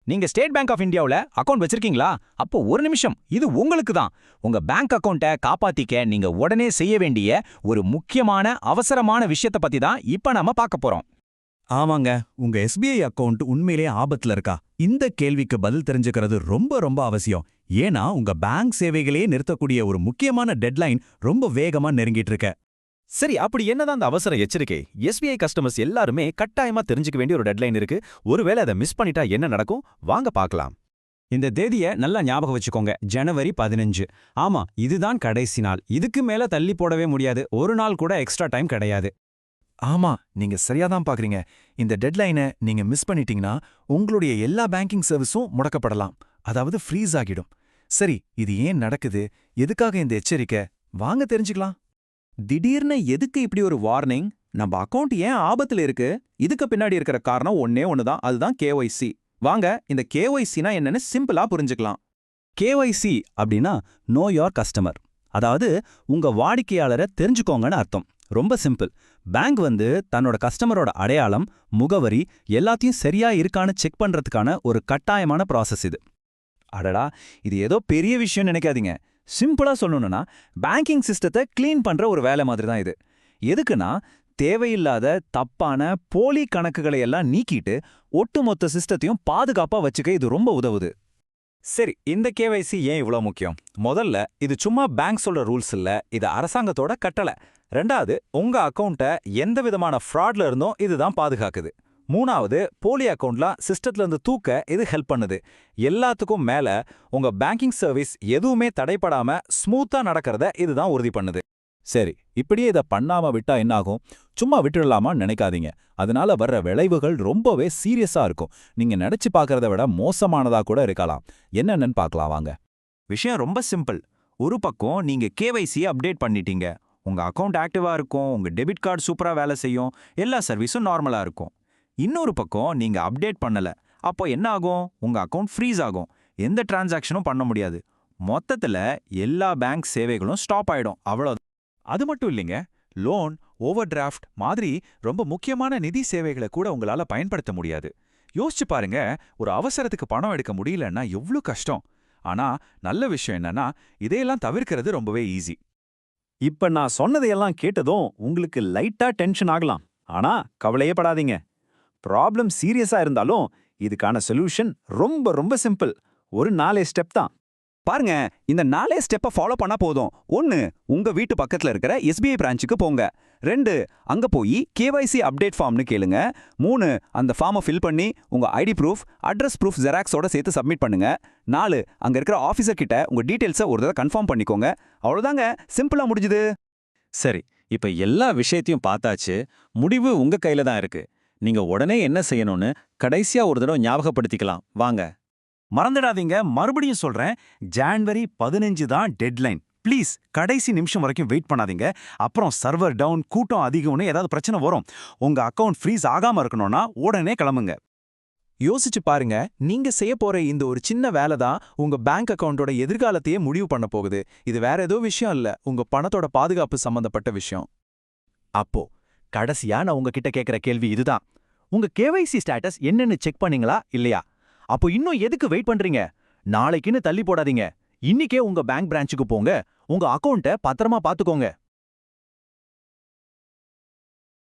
நீங்க state bank of இந்தியாவுல account வச்சிருக்கீங்களா? அப்போ ஒரு நிமிஷம், இது உங்களுக்கு தான். உங்க பேங்க் அக்கவுண்ட்டை காப்பாத்திக்க நீங்க உடனே செய்ய வேண்டிய ஒரு முக்கியமான அவசரமான விஷயத்தை பத்தி தான் இப்ப நாம பார்க்க போறோம். ஆமாங்க, உங்க எஸ்பிஐ அக்கவுண்ட் உண்மையிலேயே ஆபத்துல இருக்கா? இந்த கேள்விக்கு பதில் தெரிஞ்சுக்கிறது ரொம்ப ரொம்ப அவசியம். ஏன்னா உங்க பேங்க் சேவைகளையே நிறுத்தக்கூடிய ஒரு முக்கியமான டெட்லைன் ரொம்ப வேகமா நெருங்கிட்டு இருக்க. சரி, அப்படி என்னதான் அந்த அவசர எச்சரிக்கை? எஸ்பிஐ கஸ்டமர்ஸ் எல்லாருமே கட்டாயமா தெரிஞ்சுக்க வேண்டிய ஒரு டெட்லைன் இருக்கு. ஒருவேளை அதை மிஸ் பண்ணிட்டா என்ன நடக்கும்? வாங்க பார்க்கலாம். இந்த தேதியை நல்லா ஞாபகம் வச்சுக்கோங்க. ஜனவரி 15. ஆமா, இதுதான் கடைசி நாள். இதுக்கு மேல தள்ளி போடவே முடியாது. ஒரு நாள் கூட எக்ஸ்ட்ரா டைம் கிடையாது. ஆமா, நீங்க சரியாதான் பாக்குறீங்க. இந்த டெட்லைனை நீங்க மிஸ் பண்ணிட்டீங்கன்னா உங்களுடைய எல்லா பேங்கிங் சர்வீஸும் முடக்கப்படலாம். அதாவது ஃப்ரீஸ் ஆகிடும். சரி, இது ஏன் நடக்குது? எதுக்காக இந்த எச்சரிக்கை? வாங்க தெரிஞ்சுக்கலாம். திடீர்னு எதுக்கு இப்படி ஒரு வார்னிங்? நம்ம அக்கவுண்ட் ஏன் ஆபத்துல இருக்கு? இதுக்கு பின்னாடி இருக்கிற காரணம் ஒன்னே ஒண்ணுதான், அதுதான் கேஒய்சி. வாங்க இந்த கேஒய்சினா என்னன்னு சிம்பிளா புரிஞ்சுக்கலாம். கேஒய்சி அப்படின்னா நோ யோர் கஸ்டமர், அதாவது உங்க வாடிக்கையாளரை தெரிஞ்சுக்கோங்கன்னு அர்த்தம். ரொம்ப சிம்பிள். பேங்க் தன்னோட கஸ்டமரோட அடையாளம், முகவரி எல்லாத்தையும் சரியா இருக்கான்னு செக் பண்றதுக்கான ஒரு கட்டாயமான ப்ராசஸ் இது. அடடா, இது ஏதோ பெரிய விஷயம் நினைக்காதீங்க. சிம்பிளா சொல்லணும்னா பேங்கிங் சிஸ்டத்தை கிளீன் பண்ற ஒரு வேலை மாதிரி தான் இது. எதுக்குன்னா, தேவையில்லாத தப்பான போலி கணக்குகளை எல்லாம் நீக்கிட்டு ஒட்டுமொத்த சிஸ்டத்தையும் பாதுகாப்பா வச்சுக்க இது ரொம்ப உதவுது. சரி, இந்த கேஒய்சி ஏன் இவ்வளவு முக்கியம்? முதல்ல, இது சும்மா பேங்க் சொல்ற ரூல்ஸ் இல்ல, இது அரசாங்கத்தோட கட்டளை. ரெண்டாவது, உங்க அக்கவுண்ட்டை எந்த விதமான ஃப்ராட்ல இருந்தும் இதுதான் பாதுகாக்குது. மூணாவது, போலி அக்கவுண்ட்லாம் சிஸ்டத்துல இருந்து தூக்க இது ஹெல்ப் பண்ணுது. எல்லாத்துக்கும் மேல, உங்க பேங்கிங் சர்வீஸ் எதுவுமே தடைப்படாம ஸ்மூத்தா நடக்கிறத இதுதான் உறுதி பண்ணுது. சரி, இப்படியே இதை பண்ணாம விட்டா என்னாகும்? சும்மா விட்டுடலாமான்னு நினைக்காதீங்க. அதனால வர்ற விளைவுகள் ரொம்பவே சீரியஸா இருக்கும். நீங்க நினைச்சு பார்க்கறத விட மோசமானதா கூட இருக்கலாம். என்னென்னு பார்க்கலாம் வாங்க. விஷயம் ரொம்ப சிம்பிள். ஒரு பக்கம் நீங்க கேஒய்சி அப்டேட் பண்ணிட்டீங்க, உங்க அக்கவுண்ட் ஆக்டிவா இருக்கும், உங்க டெபிட் கார்டு சூப்பரா வேலை செய்யும், எல்லா சர்வீஸும் நார்மலா இருக்கும். இன்னொரு பக்கம் நீங்க அப்டேட் பண்ணல, அப்போ என்ன ஆகும்? உங்க அக்கவுண்ட் ஃப்ரீஸ் ஆகும், எந்த டிரான்சாக்ஷனும் பண்ண முடியாது. மொத்தத்துல எல்லா பேங்க் சேவைகளும் ஸ்டாப் ஆயிடும், அவ்வளவுதான். அது மட்டும் இல்லைங்க, லோன், ஓவர் டிராஃப்ட் மாதிரி ரொம்ப முக்கியமான நிதி சேவைகளை கூட உங்களால பயன்படுத்த முடியாது. யோசிச்சு பாருங்க, ஒரு அவசரத்துக்கு பணம் எடுக்க முடியலன்னா எவ்வளவு கஷ்டம். ஆனா நல்ல விஷயம் என்னன்னா, இதையெல்லாம் தவிர்க்கிறது ரொம்பவே ஈஸி. இப்ப நான் சொன்னதையெல்லாம் கேட்டதும் உங்களுக்கு லைட்டா டென்ஷன் ஆகலாம். ஆனா கவலையே படாதீங்க. ப்ராப்ளம் சீரியஸா இருந்தாலும் இதுக்கான சொல்யூஷன் ரொம்ப ரொம்ப சிம்பிள். ஒரு 4 ஸ்டெப் தான். பாருங்க, இந்த 4 ஸ்டெப்பை ஃபாலோ பண்ணா போதும். 1, உங்க வீட்டு பக்கத்துல இருக்கிற எஸ்பிஐ பிரான்ச்சுக்கு போங்க. 2, அங்க போய் கேஒய்சி அப்டேட் ஃபார்ம்னு கேளுங்க. 3, அந்த ஃபார்மை ஃபில் பண்ணி உங்க ஐடி ப்ரூஃப், அட்ரஸ் ப்ரூஃப் ஜெராக்ஸோட சேர்த்து சப்மிட் பண்ணுங்க. 4, அங்க இருக்கிற ஆஃபீஸர் கிட்ட உங்க டீடைல்ஸை ஒரு தடவை கன்ஃபார்ம் பண்ணிக்கோங்க. அவ்வளவுதாங்க, சிம்பிளா முடிஞ்சுது. சரி, இப்ப எல்லா விஷயத்தையும் பார்த்தாச்சு. முடிவு உங்க கையில தான் இருக்கு. நீங்க உடனே என்ன செய்யணும்னு கடைசியா ஒரு தடவை ஞாபகப்படுத்திக்கலாம் வாங்க. மறந்துடாதீங்க, மறுபடியும் சொல்றேன், ஜனவரி 15 தான் டெட்லைன். ப்ளீஸ் கடைசி நிமிஷம் வரைக்கும் வெயிட் பண்ணாதீங்க. அப்புறம் சர்வர் டவுன், கூட்டம் அதிகம்னு ஏதாவது பிரச்சனை வரும். உங்க அக்கவுண்ட் ஃப்ரீஸ் ஆகாம இருக்கணும்னா உடனே கிளம்புங்க. யோசிச்சு பாருங்க, நீங்க செய்ய போற இந்த ஒரு சின்ன வேலை தான் உங்க பேங்க் அக்கவுண்டோட எதிர்காலத்தையே முடிவு பண்ண போகுது. இது வேற ஏதோ விஷயம் இல்ல, உங்க பணத்தோட பாதுகாப்பு சம்பந்தப்பட்ட விஷயம். அப்போ கடைசியா நான் உங்ககிட்ட கேட்கிற கேள்வி இதுதான். உங்க கேஒய்சி ஸ்டேட்டஸ் என்னன்னு செக் பண்ணீங்களா இல்லையா? அப்போ இன்னும் எதுக்கு வெயிட் பண்றீங்க? நாளைக்குன்னு தள்ளி போடாதீங்க. இன்னிக்கே உங்க பேங்க் பிரான்ச்சுக்கு போங்க. உங்க அக்கவுண்ட்டை பத்திரமா பாத்துக்கோங்க.